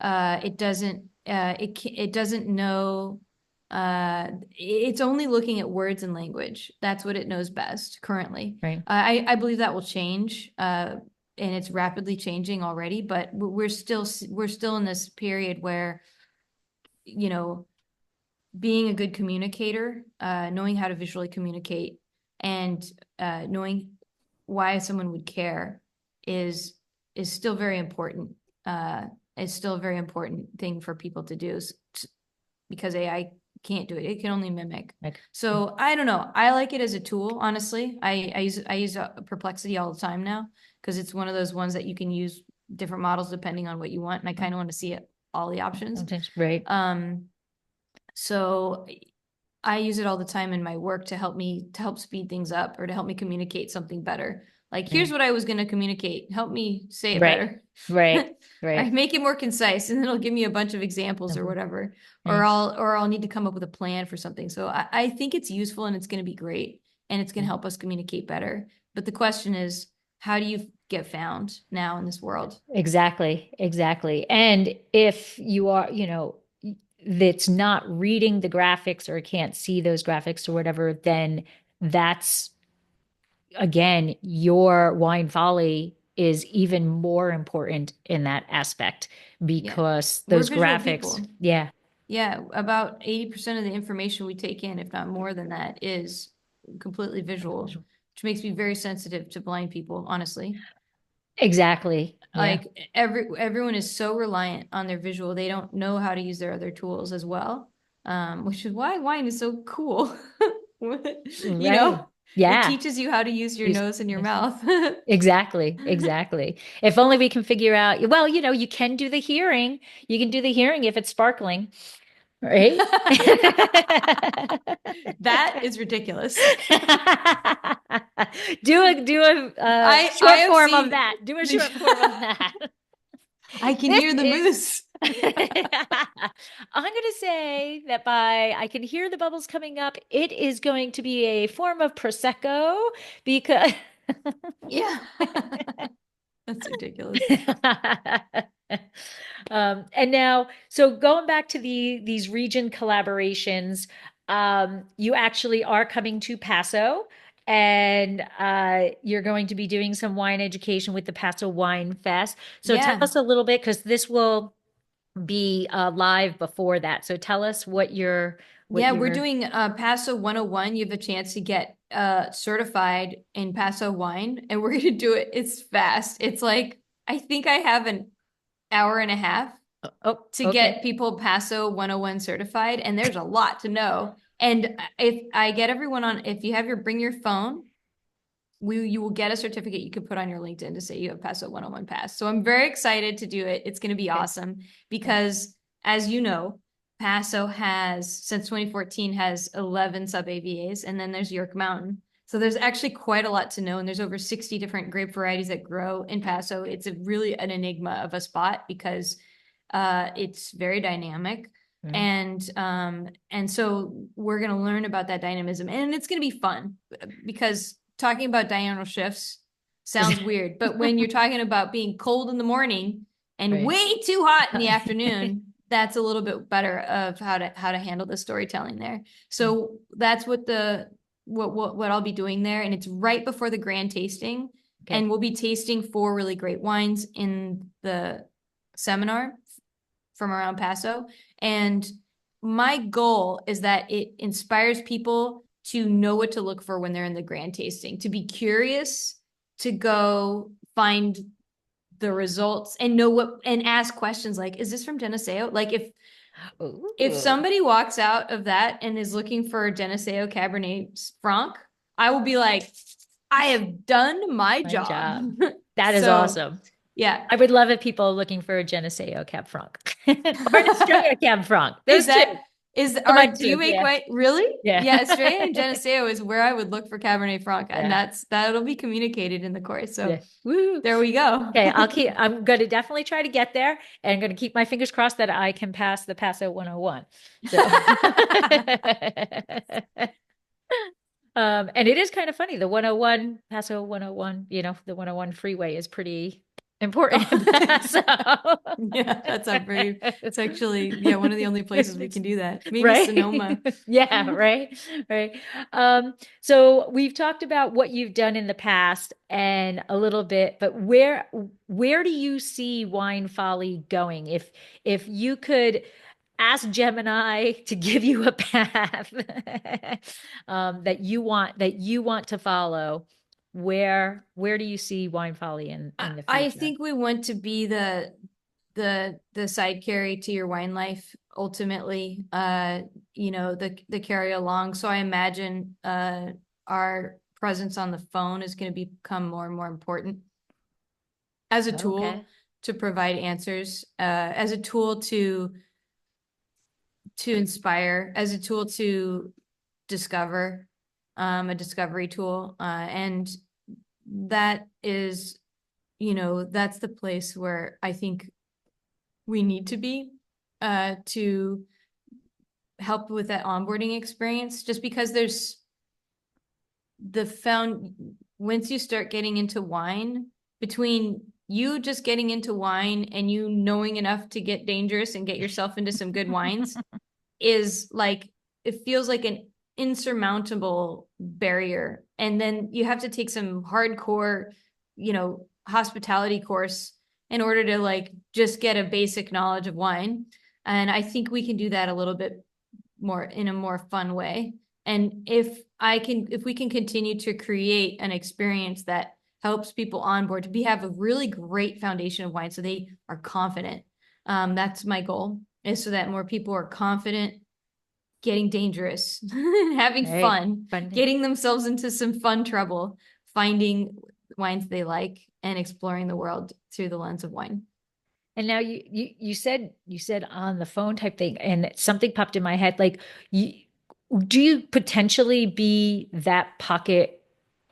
It doesn't know. It's only looking at words and language. That's what it knows best currently. Right. I believe that will change, and it's rapidly changing already. But we're still in this period where, you know, being a good communicator, knowing how to visually communicate, and knowing why someone would care is is still very important. It's still a very important thing for people to do, because AI can't do it. It can only mimic. Like, So I don't know. I like it as a tool, honestly. I use Perplexity all the time now, because it's one of those ones that you can use different models depending on what you want, and I kind of want to see it all the options. sometimes, right. So I use it all the time in my work to help speed things up, or to help me communicate something better. Like, here's Right. what I was going to communicate. Help me say it Right. better. Right. I Right. make it more concise, and then it'll give me a bunch of examples or Mhm. whatever. Or Right. I'll need to come up with a plan for something. So I think it's useful, and it's going to be great, and it's going to help us communicate better. But the question is, how do you get found now in this world? Exactly, exactly. And if you are, that's not reading the graphics or can't see those graphics or whatever, then that's again, your wine folly is even more important in that aspect Yeah, because we're those visual graphics, people. yeah, Yeah, about 80% of the information we take in, if not more than that, is completely visual, which makes me very sensitive to blind people, honestly. exactly. Yeah. Like everyone is so reliant on their visual, they don't know how to use their other tools as well. Which is why wine is so cool. You Right. know, it Yeah. teaches you how to use your nose and your mouth. Exactly, exactly. If only we can figure out, well, you can do the hearing. You can do the hearing if it's sparkling, right? That is ridiculous. Do a I short have form of seen that. Do a the short form of that. I can This hear the is moose. I'm going to say that by I can hear the bubbles coming up, it is going to be a form of prosecco because Yeah. That's ridiculous. And now, so going back to these region collaborations, you actually are coming to Paso, and you're going to be doing some wine education with the Paso Wine Fest. So tell Yeah. us a little bit, because this will be live before that. So tell us what Yeah, we're you're. doing Paso 101. You have a chance to get certified in Paso wine, and we're going to do it. It's fast. It's like, I think I have an hour and a half Oh, to okay. get people Paso 101 certified, and there's a lot to know. And if I get everyone on, if you have bring your phone, you will get a certificate you can put on your LinkedIn to say you have Paso 101 pass. So I'm very excited to do it. It's going to be Okay. awesome Okay. because, as you know, Paso has since 2014 has 11 sub AVAs, and then there's York Mountain. So there's actually quite a lot to know, and there's over 60 different grape varieties that grow in Paso. It's really an enigma of a spot because it's very dynamic. Mhm. And so we're going to learn about that dynamism, and it's going to be fun because talking about diurnal shifts sounds weird, but when you're talking about being cold in the morning and Right. way too hot in the afternoon, that's a little bit better of how to handle the storytelling there. So that's what I'll be doing there, and it's right before the grand tasting, Okay. and we'll be tasting 4 really great wines in the seminar from around Paso. And my goal is that it inspires people to know what to look for when they're in the grand tasting, to be curious, to go find the results and know what and ask questions like, is this from Geneseo? Like if Ooh, somebody walks out of that and is looking for Geneseo Cabernet Franc, I will be like, I have done my my job. job. That is So awesome. yeah. I would love if people are looking for a Geneseo Cab Franc or an Estrella Cab Franc. Is Those two. that is are Combine do you two. make Yeah. white really? Yeah. Yeah, Estrella and Geneseo is where I would look for Cabernet Franc, and Yeah. that'll be communicated in the course. Yeah. So Woo. there we go. Okay, I'm going to definitely try to get there and going to keep my fingers crossed that I can pass the Paso 101. So, and it is kind of funny. The 101, Paso 101, the 101 freeway is pretty important in Paso. Yeah, that's not very. It's actually one of the only places we can do that. Maybe Right? Sonoma. Yeah, right. Right. So we've talked about what you've done in the past and a little bit, but where do you see Wine Folly going? If you could ask Gemini to give you a path that you want to follow, where do you see Wine Folly in the I future? think we want to be the side carry to your wine life ultimately. The carry along. So I imagine our presence on the phone is going to become more and more important as a tool Okay. to provide answers, as a tool to inspire, as a tool to discover, a discovery tool. And that is, that's the place where I think we need to be to help with that onboarding experience, just because there's the found once you start getting into wine, between you just getting into wine and you knowing enough to get dangerous and get yourself into some good wines is like, it feels like an insurmountable barrier. And then you have to take some hardcore, hospitality course in order to like just get a basic knowledge of wine. And I think we can do that a little bit more in a more fun way. And if we can continue to create an experience that helps people onboard to have a really great foundation of wine so they are confident. That's my goal, is so that more people are confident, getting dangerous, having Right. fun, Fun. getting themselves into some fun trouble, finding wines they like, and exploring the world through the lens of wine. And now you said on the phone type thing, and something popped in my head. Like, you, do you potentially be that pocket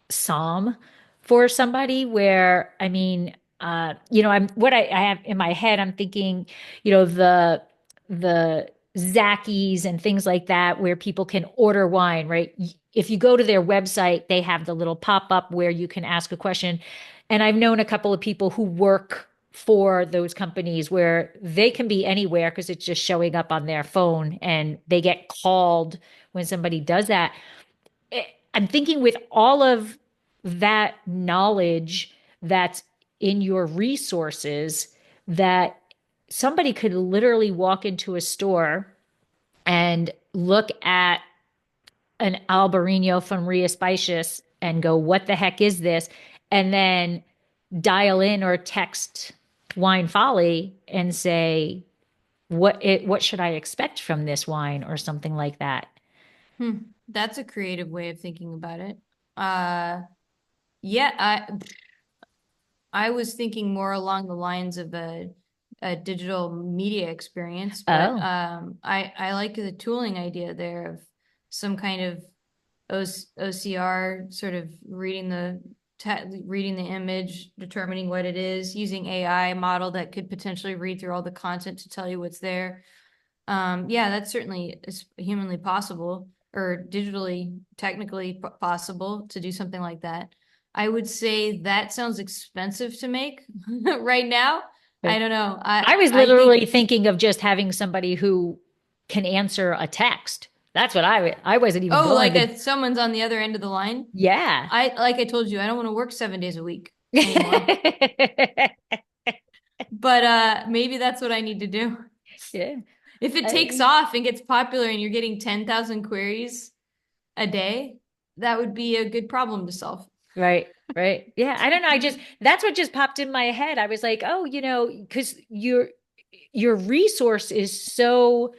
Somm for somebody where, I mean, I'm what I have in my head, I'm thinking, the Zackies and things like that where people can order wine, right? If you go to their website, they have the little pop-up where you can ask a question. And I've known a couple of people who work for those companies where they can be anywhere because it's just showing up on their phone and they get called when somebody does that. I'm thinking with all of that knowledge that's in your resources, that somebody could literally walk into a store and look at an Albarino from Ria Spicious and go, what the heck is this? And then dial in or text Wine Folly and say, what should I expect from this wine or something like that. That's a creative way of thinking about it. Uh, yeah, I was thinking more along the lines of a digital media experience, but Oh, I like the tooling idea there of some kind of OCR, sort of reading the image, determining what it is, using AI model that could potentially read through all the content to tell you what's there. Yeah, that certainly is humanly possible, or digitally, technically possible to do something like that. I would say that sounds expensive to make right now. I okay. don't know. I was I think, literally thinking of just having somebody who can answer a text. That's what I wasn't even oh, going like to. someone's on the other end of the line. Yeah. Like I told you, I don't want to work 7 days a week anymore. But maybe that's what I need to do. Yeah. If it takes I- off and gets popular and you're getting 10,000 queries a day, that would be a good problem to solve. right. Right. Yeah. I don't know. That's what just popped in my head. I was like, oh, because your resource is so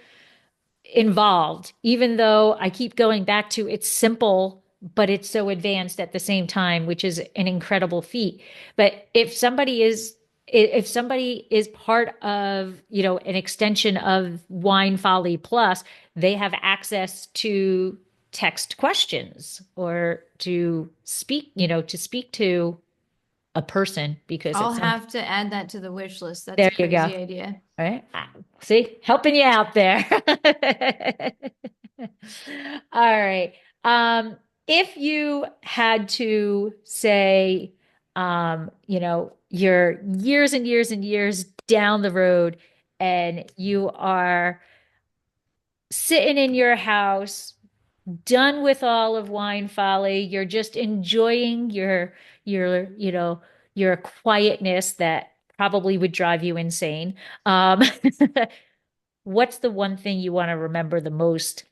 involved, even though I keep going back to it's simple, but it's so advanced at the same time, which is an incredible feat. But if somebody is part of, an extension of Wine Folly Plus, they have access to text questions or to speak to a person because I'll it's some have to add that to the wish list. That's there a you go. crazy idea. All right. See, helping you out there. All right. If you had to say, you're years and years and years down the road and you are sitting in your house, done with all of Wine Folly, you're just enjoying your quietness that probably would drive you insane. Um, what's the one thing you want to remember the most,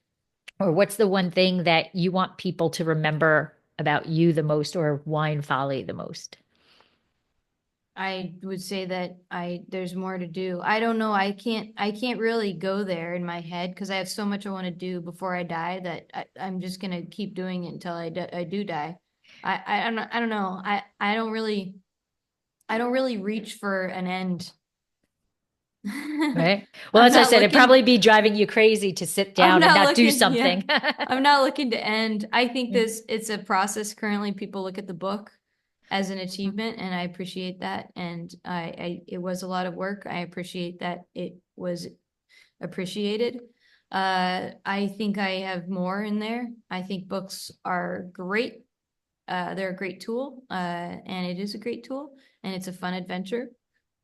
or what's the one thing that you want people to remember about you the most, or Wine Folly the most? I would say that there's more to do. I don't know. I can't really go there in my head because I have so much I want to do before I die that I'm just gonna keep doing it until I do die. I don't know. I don't really reach for an end. Right. Well, I'm as I not said, it'd probably looking be driving you crazy to sit I'm down and not not do looking, yeah. something. I'm not looking to end. I think this it's a process currently. People look at the book as an achievement, and I appreciate that. And it was a lot of work. I appreciate that it was appreciated. I think I have more in there. I think books are great. they're a great tool, and it is a great tool, and it's a fun adventure.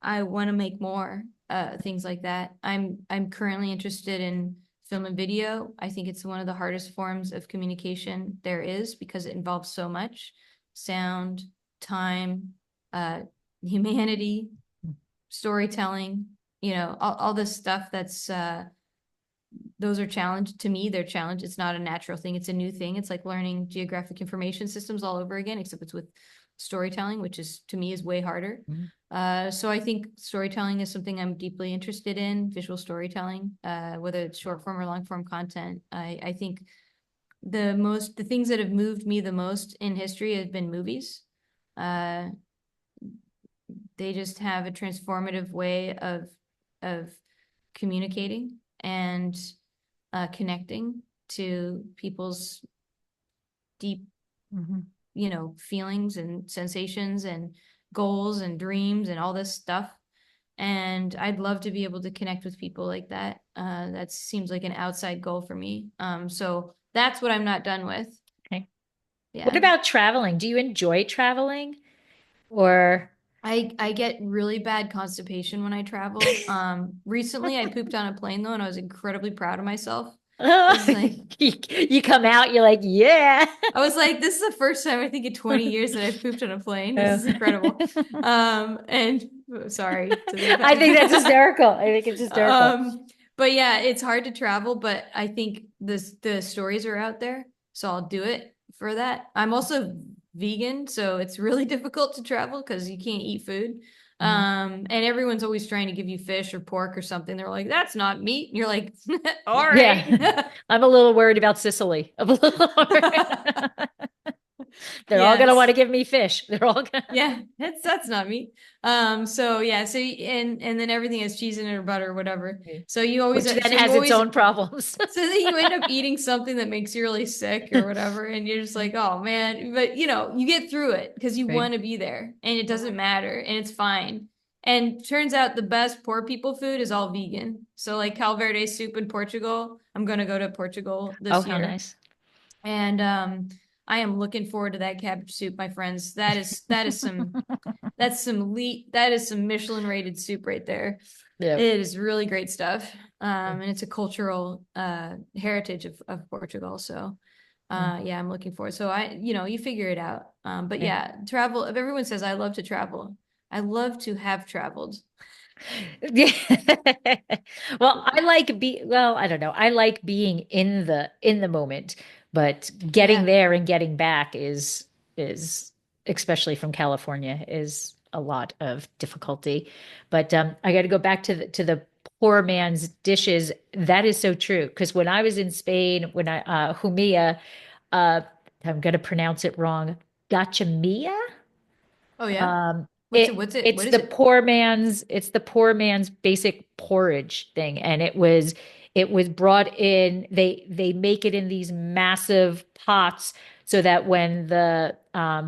I want to make more things like that. I'm currently interested in film and video. I think it's one of the hardest forms of communication there is because it involves so much sound, time, uh, humanity, storytelling, all this stuff that's those are challenged to me. They're challenged. It's not a natural thing. It's a new thing. It's like learning geographic information systems all over again, except it's with storytelling, which is to me is way harder. Mhm. So I think storytelling is something I'm deeply interested in, visual storytelling, whether it's short form or long form content. I think the things that have moved me the most in history have been movies. Uh, they just have a transformative way of communicating and connecting to people's deep, Mhm. feelings and sensations and goals and dreams and all this stuff. And I'd love to be able to connect with people like that. That seems like an outside goal for me. So that's what I'm not done with. Okay. What Yeah. about traveling? Do you enjoy traveling or I get really bad constipation when I travel. Recently I pooped on a plane though, and I was incredibly proud of myself. I was like, you come out, you're like, yeah. this is the first time I think in 20 years that I've pooped on a plane. This Oh. is incredible. And sorry to the I think that's effect. hysterical. I think it's hysterical. Um, but yeah, it's hard to travel, but I think the stories are out there, so I'll do it for that. I'm also vegan, so it's really difficult to travel because you can't eat food. Mhm. And everyone's always trying to give you fish or pork or something. They're like, that's not meat. And you're like, all right. Yeah. I'm a little worried about Sicily. I'm a little worried. They're all going to want Yes. to give me fish. They're all going to. Yeah, that's not me. So yeah, and then everything has cheese in it or butter or whatever. So you always Which then so you has its always own problems. so then you end up eating something that makes you really sick or whatever, and you're just like, oh man. But you get through it because you Right. want to be there, and it doesn't matter, and it's fine. And turns out the best poor people food is all vegan. So like Calverde soup in Portugal, I'm gonna go to Portugal Oh, this how year, nice. and I am looking forward to that cabbage soup, my friends. That is some Michelin rated soup right there. Yeah. It is really great stuff. And it's a cultural heritage of Portugal. So yeah, I'm looking forward. So you figure it out. But Okay. yeah, travel. If everyone says I love to travel, I love to have traveled. Yeah. Well, I don't know. I like being in the moment, but getting Yeah. there and getting back is especially from California is a lot of difficulty. But I got to go back to the poor man's dishes. That is so true. Because when I was in Spain, when I Humia, uh I'm gonna pronounce it wrong, gachamilla. Oh yeah. Um, What's it? What's it? What is it? it's the poor man's basic porridge thing, and it was brought in. They make it in these massive pots so that when the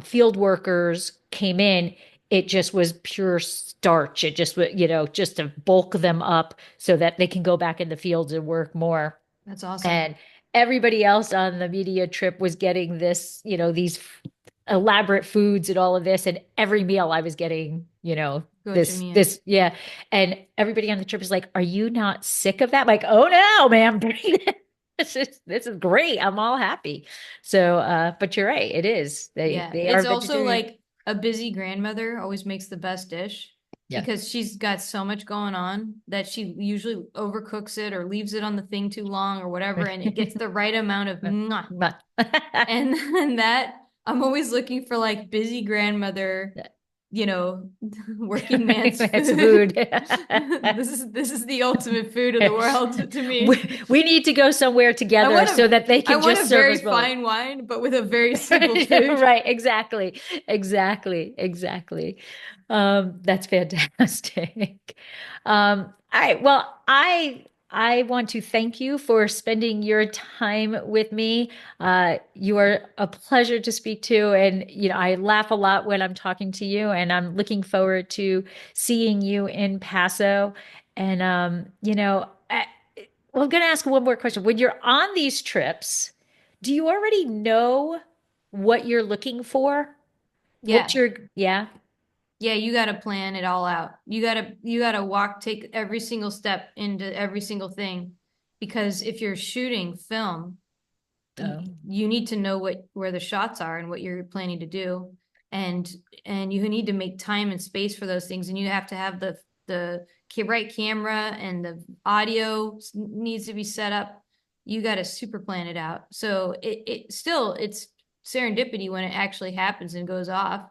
field workers came in, it just was pure starch. It just was, just to bulk them up so that they can go back in the fields and work more. That's awesome. And everybody else on the media trip was getting this, these elaborate foods and all of this. And every meal I was getting, Gochujang. yeah. And everybody on the trip is like, "Are you not sick of that?" I'm like, "Oh no, man, bring it. This is great. I'm all happy." So, but you're right. It is. Yeah, They are it's also vegetarian. like a busy grandmother always makes the best dish Yeah. because she's got so much going on that she usually overcooks it or leaves it on the thing too long or whatever, and it gets the right amount of mwah. But And and that I'm always looking for like busy grandmother, you know, working man's that's food. food. This is the ultimate food in the world to me. We need to go somewhere I together want so a that they I can want just a serve very us both. fine wine, but with a very simple food. Right, exactly. Exactly. Exactly. That's fantastic. All right. Well, I want to thank you for spending your time with me. You are a pleasure to speak to, and I laugh a lot when I'm talking to you, and I'm looking forward to seeing you in Paso. And well, I'm going to ask one more question. When you're on these trips, do you already know what you're looking for, what Yeah. you're, yeah. Yeah, you got to plan it all out. You got to take every single step into every single thing because if you're shooting film, Oh, you need to know where the shots are and what you're planning to do. And you need to make time and space for those things and you have to have the right camera and the audio needs to be set up. You got to super plan it out. So it's serendipity when it actually happens and goes off.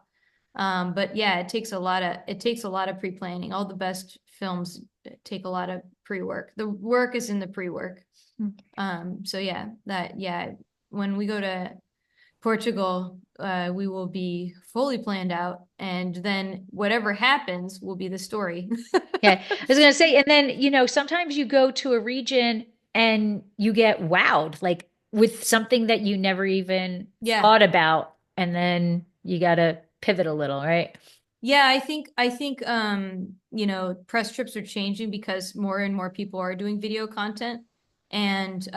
But yeah, it takes a lot of pre-planning. All the best films take a lot of pre-work. The work is in the pre-work. So yeah, when we go to Portugal, we will be fully planned out, and then whatever happens will be the story. okay. I was going to say, and then, sometimes you go to a region and you get wowed, like with something that you never even Yeah. thought about. And then you got to pivot a little, right? Yeah, I think press trips are changing because more and more people are doing video content and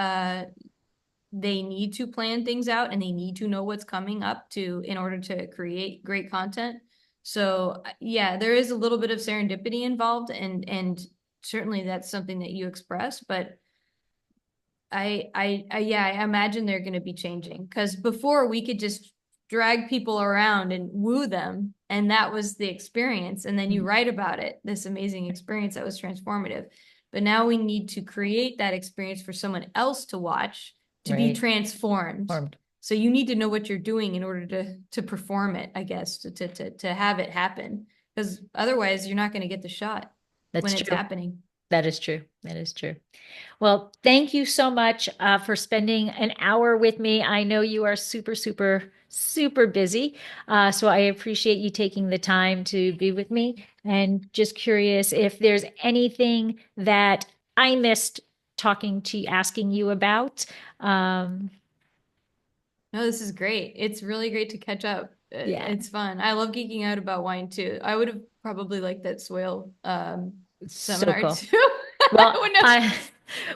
they need to plan things out and they need to know what's coming up to in order to create great content. So yeah, there is a little bit of serendipity involved and certainly that's something that you express, but yeah, I imagine they're going to be changing because before we could just drag people around and woo them and that was the experience and then you write about it, this amazing experience that was transformative. But now we need to create that experience for someone else to watch to be Right. transformed. Formed. So you need to know what you're doing in order to perform it, I guess, to have it happen because otherwise you're not going to get the shot when That's it's true. happening. That is true. That is true. Well, thank you so much for spending an hour with me. I know you are super, super, super busy. So I appreciate you taking the time to be with me. And just curious if there's anything that I missed talking to asking you about. Um, No, this is great. It's really great to catch up. yeah, It's fun. I love geeking out about wine too. I would have probably liked that swale it's so seminar cool. too. I Well, wouldn't have.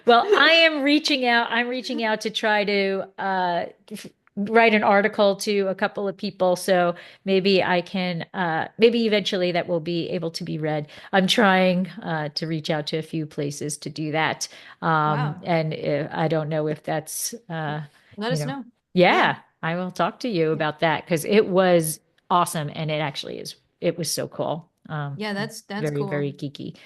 I am reaching out. I'm reaching out to try to write an article to a couple of people. So maybe I can, maybe eventually that will be able to be read. I'm trying to reach out to a few places to do that. Wow. And I don't know if that's, Let you us know, know. Yeah. yeah, I will talk to you about that because it was awesome. And it actually is, it was so cool. Yeah, that's Very, very cool. geeky.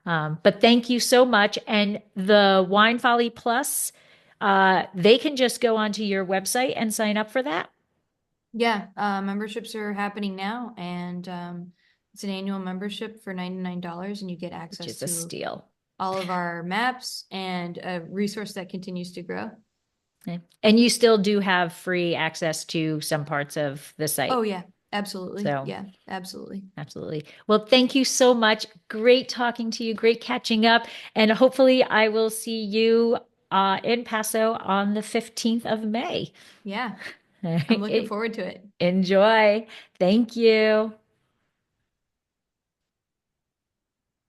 But thank you so much. And the Wine Folly Plus, they can just go onto your website and sign up for that, Yeah, memberships are happening now and it's an annual membership for $99 and you get which access is a to steal. all of our maps and a resource that continues to grow. Okay. And you still do have free access to some parts of the Oh site. yeah, absolutely. So, Yeah, absolutely. absolutely. Well, thank you so much. Great talking to you. Great catching up. And hopefully, I will see you in Paso on the 15th of May. Yeah, All I'm looking right. forward to it. Enjoy. Thank you.